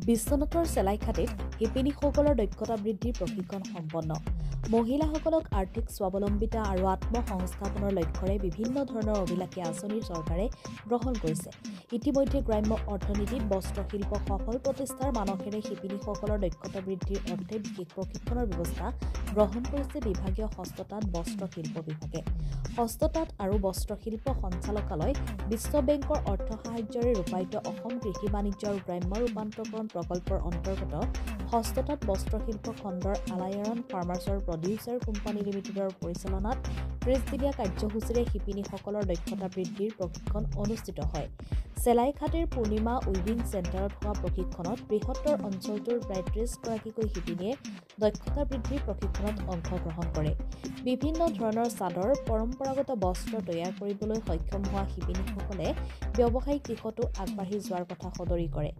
বিশ্বনাথৰ চেলাইঘাটত শিপিনীসকলৰ দক্ষতা বৃদ্ধিৰ প্ৰশিক্ষণ সম্পন্ন। মহিলাসকলক আৰ্থিক স্বাৱলম্বিতা আৰু আত্মসংস্থাপনৰ লক্ষ্যৰে বিভিন্ন ধৰণৰ অভিলাষী আঁচনি চৰকাৰে গ্ৰহণ কৰিছে। ইতিমধ্যে গ্ৰাম্য অৰ্থনীতিত বস্ত্ৰশিল্প সফল প্ৰতিষ্ঠাৰ মানসেৰে শিপিনীসকলৰ দক্ষতা বৃদ্ধিৰ অৰ্থে বিশেষ প্ৰশিক্ষণৰ ব্যৱস্থা গ্ৰহণ কৰিছে বিভাগীয় হস্ততাঁত বস্ত্ৰশিল্প বিভাগে। হস্ততাঁত আৰু বস্ত্ৰশিল্প সঞ্চালকালয়, বিশ্ব বেংকৰ অৰ্থ সাহায্যৰে ৰূপায়িত অসম কৃষি বাণিজ্য আৰু গ্ৰাম্য ৰূপান্তৰকৰণ প্ৰকল্পৰ অন্তৰ্গত হস্ততাঁত বস্ত্ৰশিল্প খণ্ডৰ আলায়াৰন ফাৰ্মাৰ্ছৰ প্ৰডিউচাৰ কোম্পানী লিমিটেডৰ পৰিচালনাত 30-দিনীয়া কাৰ্যসূচীৰে শিপিনীসকলৰ দক্ষতা বৃদ্ধিৰ প্ৰশিক্ষণ অনুষ্ঠিত হয়। চেলাইঘাটৰ পূৰ্ণিমা উইভিং চেণ্টাৰত হোৱা প্ৰশিক্ষণত বৃহত্তৰ অঞ্চলটোৰ প্ৰায় 30গৰাকীকৈ শিপিনীয়ে দক্ষতা বৃদ্ধিৰ প্ৰশিক্ষণত অংশগ্ৰহণ কৰে। বিভিন্ন ধৰণৰ চাদৰ, পৰম্পৰাগত বস্ত্ৰ তৈয়াৰ কৰিবলৈ সক্ষম হোৱা শিপিনীসকলে ব্যৱসায়িক দিশতো আগবাঢ়ি যোৱাৰ কথা সদৰি কৰে।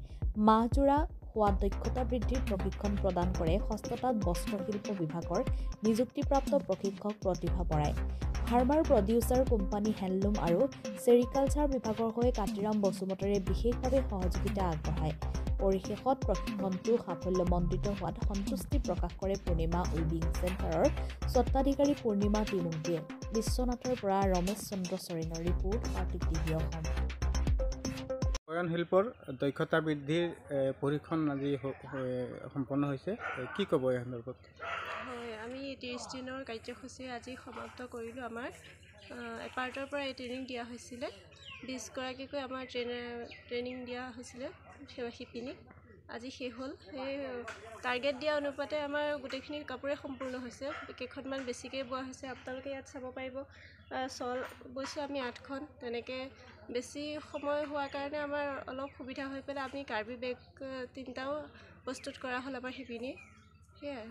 মাহজোৰা হোৱা দক্ষতা বৃদ্ধিৰ প্ৰশিক্ষণ প্ৰদান কৰে হস্ততাঁত বস্ত্ৰশিল্প বিভাগৰ নিযুক্তিপ্ৰাপ্ত প্ৰশিক্ষক প্ৰতিভা বৰাই। ফাৰ্মাৰ প্ৰডিউচাৰ কোম্পানী হেণ্ডলুম আৰু ছেৰিকালচাৰ বিভাগৰ হৈ কাতিৰাম বসুমতাৰীয়ে বিশেষভাৱে সহযোগিতা আগবঢ়ায়। পৰিশেষত প্ৰশিক্ষণটো সাফল্যমণ্ডিত হোৱাত সন্তুষ্টি প্ৰকাশ কৰে পূৰ্ণিমা উইভিং চেণ্টাৰৰ স্বত্বাধিকাৰী পূৰ্ণিমা টিনুংটিয়ে। বিশ্বনাথৰ পৰা ৰমেশ চন্দ্ৰ চৰেঙৰ ৰিপোৰ্ট, আৰ্টিক টিভি অসম। বয়ন শিল্পৰ দক্ষতা বৃদ্ধিৰ পৰীক্ষণ আজি সম্পন্ন হৈছে, কি ক'ব এই সন্দৰ্ভত? হয়, আমি 30 দিনৰ কাৰ্যসূচী আজি সমাপ্ত কৰিলোঁ। আমাৰ এপাৰ্টৰ পৰা এই ট্ৰেইনিং দিয়া হৈছিলে। 20গৰাকীকৈ আমাৰ ট্ৰেইনিং দিয়া হৈছিলে শিপিনীক। আজি শেষ হ'ল। সেই টাৰ্গেট দিয়া অনুপাতে আমাৰ গোটেইখিনি কাপোৰে সম্পূৰ্ণ হৈছে। কেইখনমান বেছিকৈ বোৱা হৈছে, আপোনালোকে ইয়াত চাব পাৰিব। শ্বল বৈছোঁ আমি 8খন। তেনেকৈ বেছি সময় হোৱাৰ কাৰণে আমাৰ অলপ সুবিধা হৈ পেলাই আমি কাৰ্বি বেগ 3টাও প্ৰস্তুত কৰা হ'ল আমাৰ শিপিনী। সেয়াই।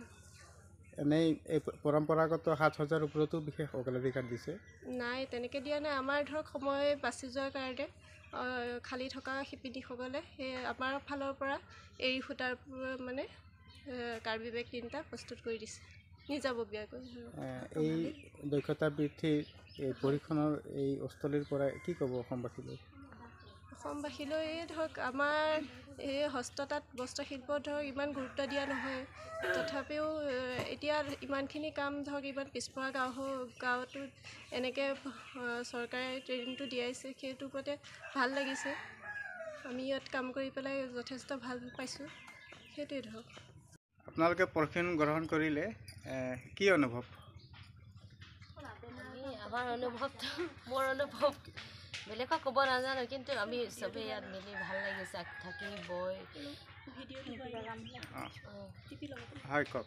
এনেই এই পৰম্পৰাগত সাজ-সজ্জাৰ ওপৰতো বিশেষ অগ্ৰাধিকাৰ দিছে? নাই, তেনেকৈ দিয়া নাই। আমাৰ ধৰক সময় বাচি যোৱাৰ কাৰণে খালী থকা শিপিনীসকলে সেই আমাৰ ফালৰ পৰা এৰী সূতাৰ মানে কাৰ্বি বেগ 3টা প্ৰস্তুত কৰি দিছে নিজাববীয়াকৈ। এই দক্ষতা বৃদ্ধিৰ এই পৰীক্ষণৰ এই স্থলীৰ পৰা কি ক'ব অসমবাসীলৈ? অসমবাসীলৈ ধৰক আমাৰ এই হস্ততাঁত বস্ত্ৰশিল্পত ধৰক ইমান গুৰুত্ব দিয়া নহয়। তথাপিও এতিয়া ইমানখিনি কাম ধৰক ইমান পিছপৰা গাঁৱতো এনেকৈ চৰকাৰে ট্ৰেইনিংটো দিয়াইছে, সেইটোৰ ওপৰতে ভাল লাগিছে। আমি ইয়াত কাম কৰি পেলাই যথেষ্ট ভাল পাইছোঁ। সেইটোৱে ধৰক। আপোনালোকে প্ৰশিক্ষণ গ্ৰহণ কৰিলে কি অনুভৱ? আমাৰ অনুভৱটো, মোৰ অনুভৱ বেলেগক ক'ব নাজানো, কিন্তু আমি চবেই ইয়াত মিলি ভাল লাগিছে থাকি বৈ। হয়, কওক।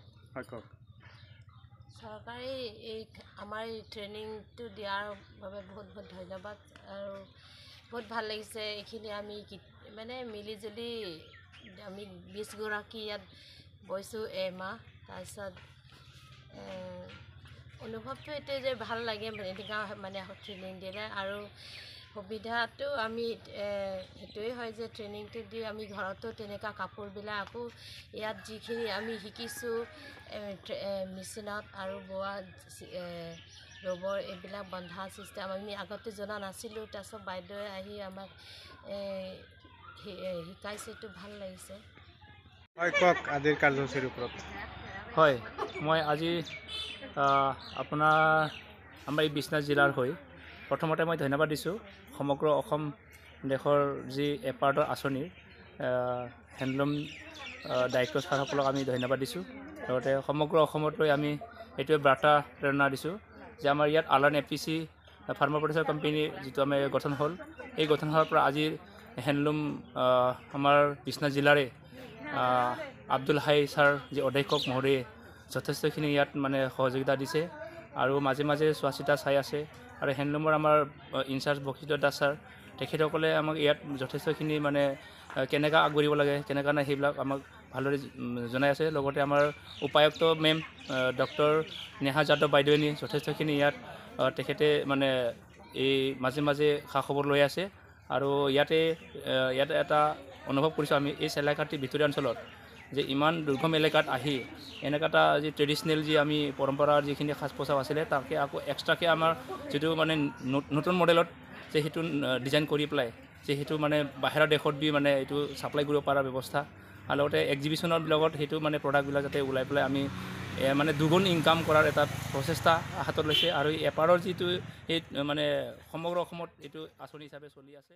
চৰকাৰে এই আমাৰ এই ট্ৰেইনিংটো দিয়াৰ বাবে বহুত বহুত ধন্যবাদ। আৰু বহুত ভাল লাগিছে এইখিনি আমি মানে মিলিজুলি আমি 20গৰাকী ইয়াত বৈছোঁ এমাহ। তাৰপিছত অনুভৱটো এইটোৱে যে ভাল লাগে এনেকুৱা মানে ট্ৰেইনিং দিলে। আৰু সুবিধাটো আমি সেইটোৱে হয় যে ট্ৰেইনিংটো দি আমি ঘৰতো তেনেকুৱা কাপোৰবিলাক আকৌ ইয়াত যিখিনি আমি শিকিছোঁ মেচিনত আৰু বোৱা ৰবৰ এইবিলাক বন্ধা চিষ্টেম আমি আগতে জনা নাছিলোঁ। তাৰপিছত বাইদেৱে আহি আমাক শিকাইছে, এইটো ভাল লাগিছে। হয়, কওক আজিৰ কাৰ্যসূচীৰ ওপৰত। হয়, মই আজি আপোনাৰ আমাৰ এই বিশ্বনাথ জিলাৰ হৈ প্ৰথমতে মই ধন্যবাদ দিছোঁ সমগ্ৰ অসম দেশৰ যি এপাৰ্টৰ আঁচনিৰ হেণ্ডলুম দায়িত্ব ছাৰসকলক আমি ধন্যবাদ দিছোঁ। লগতে সমগ্ৰ অসমলৈ আমি এইটোৱে বাৰ্তা প্ৰেৰণা দিছোঁ যে আমাৰ ইয়াত আলান APC ফাৰ্মাৰ প্ৰডিউচাৰ কোম্পানীৰ যিটো আমি গঠন হ'ল, এই গঠন হোৱাৰ পৰা আজি হেণ্ডলুম আমাৰ বিশ্বনাথ জিলাৰে আব্দুল হাই ছাৰ যি অধ্যক্ষক মহোদয়ে যথেষ্টখিনি ইয়াত মানে সহযোগিতা দিছে আৰু মাজে মাজে চোৱা চিতা চাই আছে। আৰু হেণ্ডলুমৰ আমাৰ ইনচাৰ্জ বশিষ্ঠ দাস ছাৰ, তেখেতসকলে আমাক ইয়াত যথেষ্টখিনি মানে কেনেকৈ আগবাঢ়িব লাগে, কেনেকৈ নাই সেইবিলাক আমাক ভালদৰে জনাই আছে। লগতে আমাৰ উপায়ুক্ত মেম ডক্টৰ নেহা যাদৱ বাইদেউনী যথেষ্টখিনি ইয়াত তেখেতে মানে এই মাজে মাজে খা খবৰ লৈ আছে। আৰু ইয়াতে এটা অনুভৱ কৰিছোঁ আমি এই চেলাইঘাটী ভিতৰীয়া অঞ্চলত যে ইমান দুৰ্গম এলেকাত আহি এনেকুৱা এটা যি ট্ৰেডিশ্যনেল যি আমি পৰম্পৰাৰ যিখিনি সাজ পোছাক আছিলে তাকে আকৌ এক্সট্ৰাকৈ আমাৰ যিটো মানে নতুন মডেলত যে সেইটো ডিজাইন কৰি পেলাই যে সেইটো মানে বাহিৰৰ দেশত দি মানে এইটো ছাপ্লাই কৰিব পৰা ব্যৱস্থা আৰু লগতে এক্সিবিশ্যনৰ লগত সেইটো মানে প্ৰডাক্টবিলাক যাতে ওলাই পেলাই আমি মানে দুগুণ ইনকাম কৰাৰ এটা প্ৰচেষ্টা হাতত লৈছে আৰু এই এপাৰৰ যিটো এই মানে সমগ্ৰ অসমত এইটো আঁচনি হিচাপে চলি আছে।